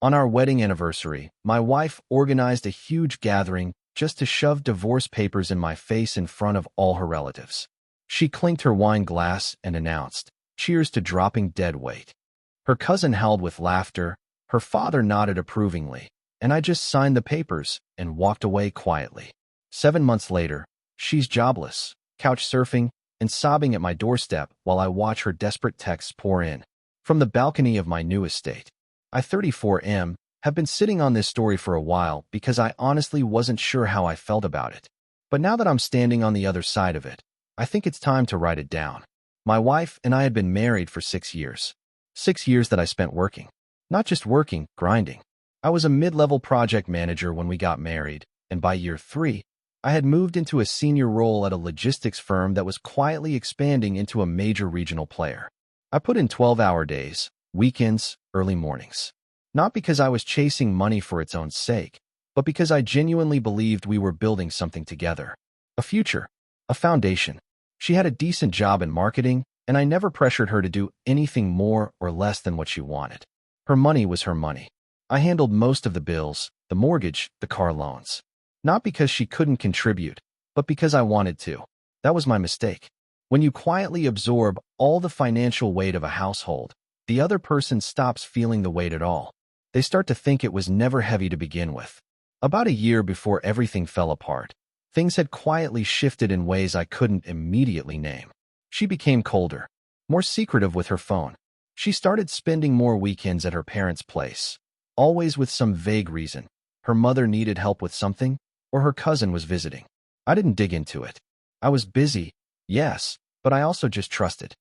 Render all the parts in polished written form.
On our wedding anniversary, my wife organized a huge gathering just to shove divorce papers in my face in front of all her relatives. She clinked her wine glass and announced, "Cheers to dropping dead weight." Her cousin howled with laughter, her father nodded approvingly, and I just signed the papers and walked away quietly. 7 months later, she's jobless, couch surfing, and sobbing at my doorstep while I watch her desperate texts pour in. From the balcony of my new estate. I, 34M, have been sitting on this story for a while because I honestly wasn't sure how I felt about it. But now that I'm standing on the other side of it, I think it's time to write it down. My wife and I had been married for 6 years. 6 years that I spent working. Not just working, grinding. I was a mid-level project manager when we got married, and by year 3, I had moved into a senior role at a logistics firm that was quietly expanding into a major regional player. I put in 12-hour days, weekends, early mornings. Not because I was chasing money for its own sake, but because I genuinely believed we were building something together. A future. A foundation. She had a decent job in marketing, and I never pressured her to do anything more or less than what she wanted. Her money was her money. I handled most of the bills, the mortgage, the car loans. Not because she couldn't contribute, but because I wanted to. That was my mistake. When you quietly absorb all the financial weight of a household, the other person stops feeling the weight at all. They start to think it was never heavy to begin with. About a year before everything fell apart, things had quietly shifted in ways I couldn't immediately name. She became colder, more secretive with her phone. She started spending more weekends at her parents' place, always with some vague reason. Her mother needed help with something, or her cousin was visiting. I didn't dig into it. I was busy, yes, but I also just trusted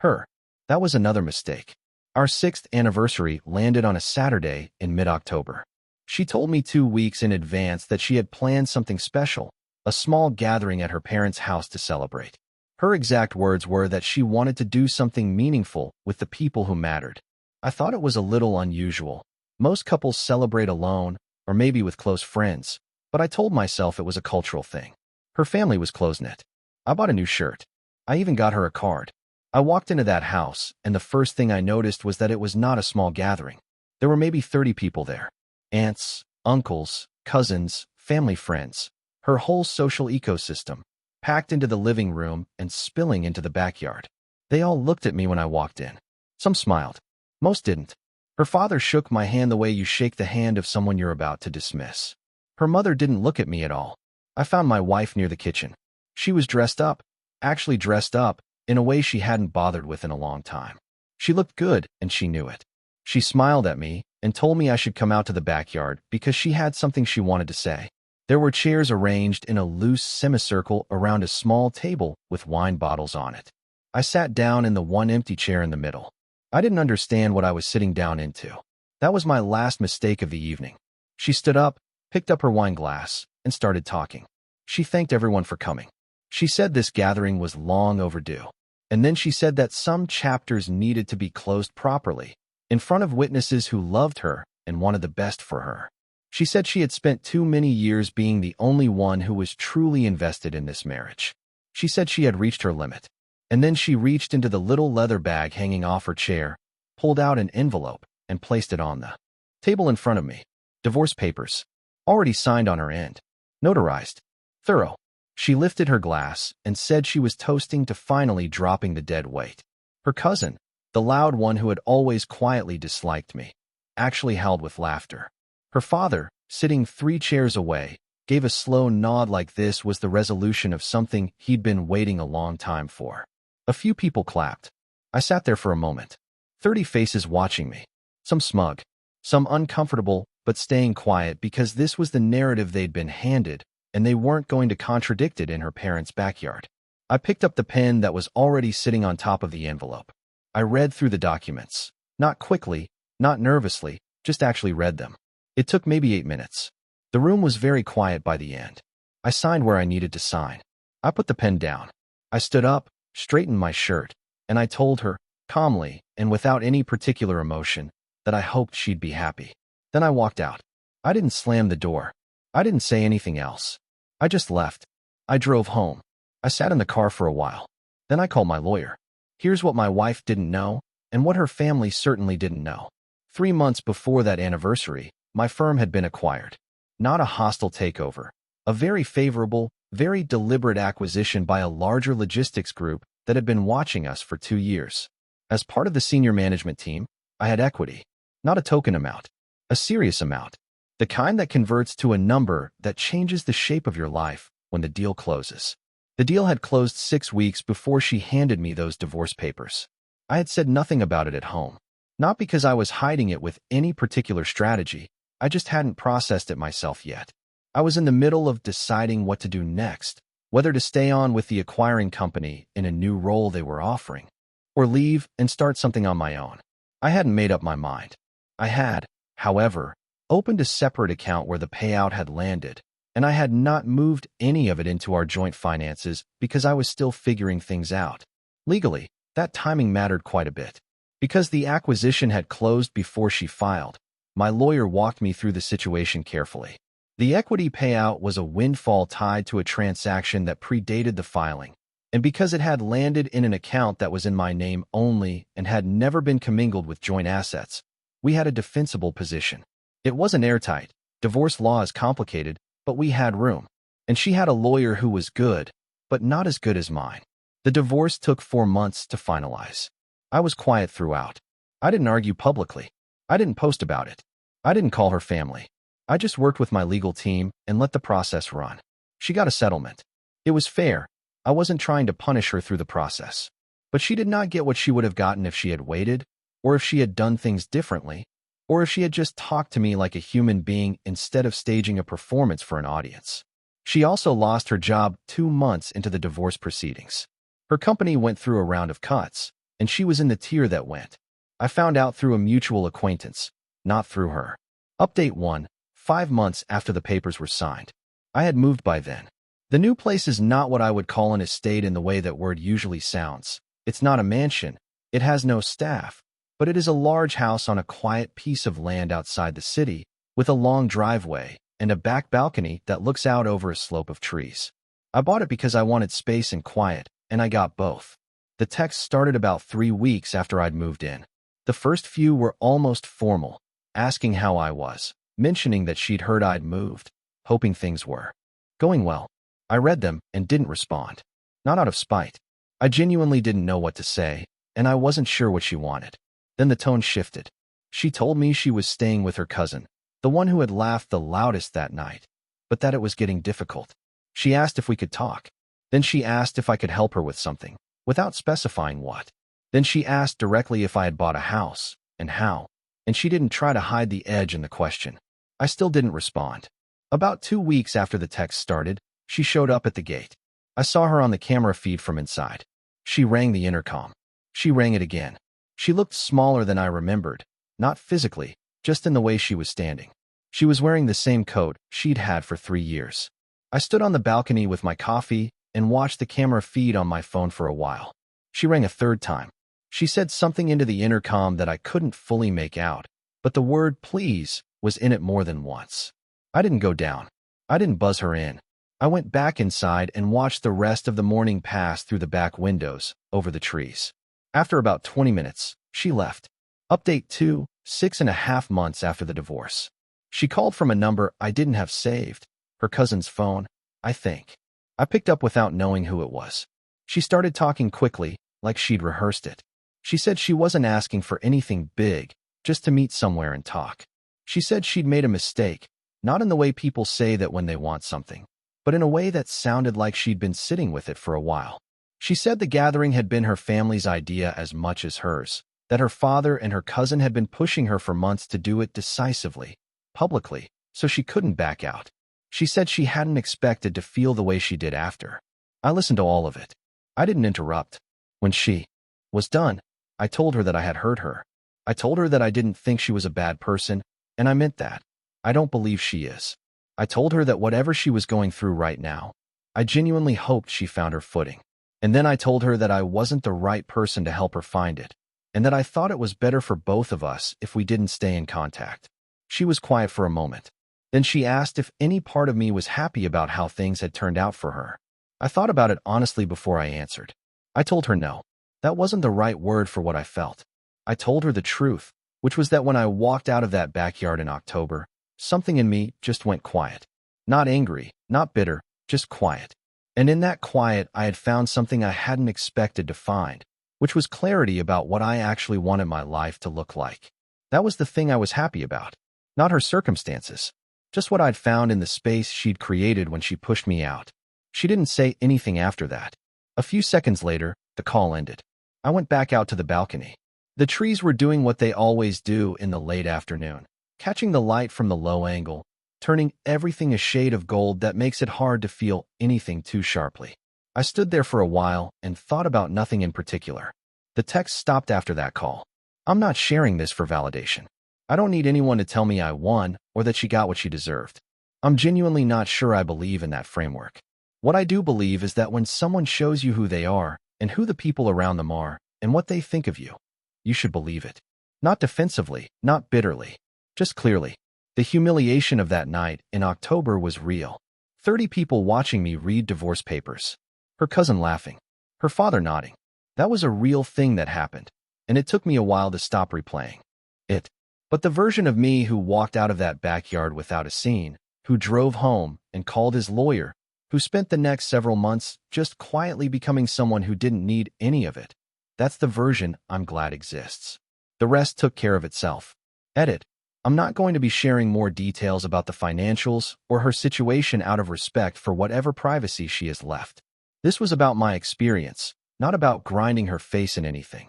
her. That was another mistake. Our 6th anniversary landed on a Saturday in mid-October. She told me 2 weeks in advance that she had planned something special, a small gathering at her parents' house to celebrate. Her exact words were that she wanted to do something meaningful with the people who mattered. I thought it was a little unusual. Most couples celebrate alone, or maybe with close friends, but I told myself it was a cultural thing. Her family was close-knit. I bought a new shirt. I even got her a card. I walked into that house, and the first thing I noticed was that it was not a small gathering. There were maybe 30 people there. Aunts, uncles, cousins, family friends. Her whole social ecosystem, packed into the living room and spilling into the backyard. They all looked at me when I walked in. Some smiled. Most didn't. Her father shook my hand the way you shake the hand of someone you're about to dismiss. Her mother didn't look at me at all. I found my wife near the kitchen. She was dressed up, actually dressed up, in a way she hadn't bothered with in a long time. She looked good, and she knew it. She smiled at me and told me I should come out to the backyard because she had something she wanted to say. There were chairs arranged in a loose semicircle around a small table with wine bottles on it. I sat down in the one empty chair in the middle. I didn't understand what I was sitting down into. That was my last mistake of the evening. She stood up, picked up her wine glass, and started talking. She thanked everyone for coming. She said this gathering was long overdue. And then she said that some chapters needed to be closed properly, in front of witnesses who loved her and wanted the best for her. She said she had spent too many years being the only one who was truly invested in this marriage. She said she had reached her limit. And then she reached into the little leather bag hanging off her chair, pulled out an envelope, and placed it on the table in front of me. Divorce papers. Already signed on her end. Notarized. Thorough. She lifted her glass and said she was toasting to finally dropping the dead weight. Her cousin, the loud one who had always quietly disliked me, actually howled with laughter. Her father, sitting 3 chairs away, gave a slow nod like this was the resolution of something he'd been waiting a long time for. A few people clapped. I sat there for a moment. 30 faces watching me. Some smug, some uncomfortable, but staying quiet because this was the narrative they'd been handed, and they weren't going to contradict it in her parents' backyard. I picked up the pen that was already sitting on top of the envelope. I read through the documents. Not quickly, not nervously, just actually read them. It took maybe 8 minutes. The room was very quiet by the end. I signed where I needed to sign. I put the pen down. I stood up, straightened my shirt, and I told her, calmly and without any particular emotion, that I hoped she'd be happy. Then I walked out. I didn't slam the door. I didn't say anything else. I just left. I drove home. I sat in the car for a while. Then I called my lawyer. Here's what my wife didn't know, and what her family certainly didn't know. 3 months before that anniversary, my firm had been acquired. Not a hostile takeover. A very favorable, very deliberate acquisition by a larger logistics group that had been watching us for 2 years. As part of the senior management team, I had equity. Not a token amount. A serious amount. The kind that converts to a number that changes the shape of your life when the deal closes. The deal had closed 6 weeks before she handed me those divorce papers. I had said nothing about it at home. Not because I was hiding it with any particular strategy, I just hadn't processed it myself yet. I was in the middle of deciding what to do next, whether to stay on with the acquiring company in a new role they were offering, or leave and start something on my own. I hadn't made up my mind. I had, however, opened a separate account where the payout had landed, and I had not moved any of it into our joint finances because I was still figuring things out. Legally, that timing mattered quite a bit. Because the acquisition had closed before she filed, my lawyer walked me through the situation carefully. The equity payout was a windfall tied to a transaction that predated the filing, and because it had landed in an account that was in my name only and had never been commingled with joint assets, we had a defensible position. It wasn't airtight. Divorce law is complicated, but we had room. And she had a lawyer who was good, but not as good as mine. The divorce took 4 months to finalize. I was quiet throughout. I didn't argue publicly. I didn't post about it. I didn't call her family. I just worked with my legal team and let the process run. She got a settlement. It was fair. I wasn't trying to punish her through the process. But she did not get what she would have gotten if she had waited, or if she had done things differently, or if she had just talked to me like a human being instead of staging a performance for an audience. She also lost her job 2 months into the divorce proceedings. Her company went through a round of cuts, and she was in the tier that went. I found out through a mutual acquaintance, not through her. Update 1. 5 months after the papers were signed. I had moved by then. The new place is not what I would call an estate in the way that word usually sounds. It's not a mansion. It has no staff, but it is a large house on a quiet piece of land outside the city, with a long driveway and a back balcony that looks out over a slope of trees. I bought it because I wanted space and quiet, and I got both. The text started about 3 weeks after I'd moved in. The first few were almost formal, asking how I was, mentioning that she'd heard I'd moved, hoping things were going well. I read them and didn't respond. Not out of spite. I genuinely didn't know what to say, and I wasn't sure what she wanted. Then the tone shifted. She told me she was staying with her cousin, the one who had laughed the loudest that night, but that it was getting difficult. She asked if we could talk. Then she asked if I could help her with something, without specifying what. Then she asked directly if I had bought a house, and how, and she didn't try to hide the edge in the question. I still didn't respond. About 2 weeks after the text started, she showed up at the gate. I saw her on the camera feed from inside. She rang the intercom. She rang it again. She looked smaller than I remembered, not physically, just in the way she was standing. She was wearing the same coat she'd had for 3 years. I stood on the balcony with my coffee and watched the camera feed on my phone for a while. She rang a third time. She said something into the intercom that I couldn't fully make out, but the word please was in it more than once. I didn't go down. I didn't buzz her in. I went back inside and watched the rest of the morning pass through the back windows, over the trees. After about 20 minutes, she left. Update 2, 6.5 months after the divorce. She called from a number I didn't have saved, her cousin's phone, I think. I picked up without knowing who it was. She started talking quickly, like she'd rehearsed it. She said she wasn't asking for anything big, just to meet somewhere and talk. She said she'd made a mistake, not in the way people say that when they want something, but in a way that sounded like she'd been sitting with it for a while. She said the gathering had been her family's idea as much as hers, that her father and her cousin had been pushing her for months to do it decisively, publicly, so she couldn't back out. She said she hadn't expected to feel the way she did after. I listened to all of it. I didn't interrupt. When she was done, I told her that I had hurt her. I told her that I didn't think she was a bad person, and I meant that. I don't believe she is. I told her that whatever she was going through right now, I genuinely hoped she found her footing. And then I told her that I wasn't the right person to help her find it, and that I thought it was better for both of us if we didn't stay in contact. She was quiet for a moment. Then she asked if any part of me was happy about how things had turned out for her. I thought about it honestly before I answered. I told her no. That wasn't the right word for what I felt. I told her the truth, which was that when I walked out of that backyard in October, something in me just went quiet. Not angry, not bitter, just quiet. And in that quiet, I had found something I hadn't expected to find, which was clarity about what I actually wanted my life to look like. That was the thing I was happy about. Not her circumstances. Just what I'd found in the space she'd created when she pushed me out. She didn't say anything after that. A few seconds later, the call ended. I went back out to the balcony. The trees were doing what they always do in the late afternoon, catching the light from the low angle, turning everything a shade of gold that makes it hard to feel anything too sharply. I stood there for a while and thought about nothing in particular. The text stopped after that call. I'm not sharing this for validation. I don't need anyone to tell me I won or that she got what she deserved. I'm genuinely not sure I believe in that framework. What I do believe is that when someone shows you who they are and who the people around them are and what they think of you, you should believe it. Not defensively, not bitterly, just clearly. The humiliation of that night in October was real. 30 people watching me read divorce papers. Her cousin laughing. Her father nodding. That was a real thing that happened, and it took me a while to stop replaying it. But the version of me who walked out of that backyard without a scene, who drove home and called his lawyer, who spent the next several months just quietly becoming someone who didn't need any of it, that's the version I'm glad exists. The rest took care of itself. Edit. I'm not going to be sharing more details about the financials or her situation out of respect for whatever privacy she has left. This was about my experience, not about grinding her face in anything.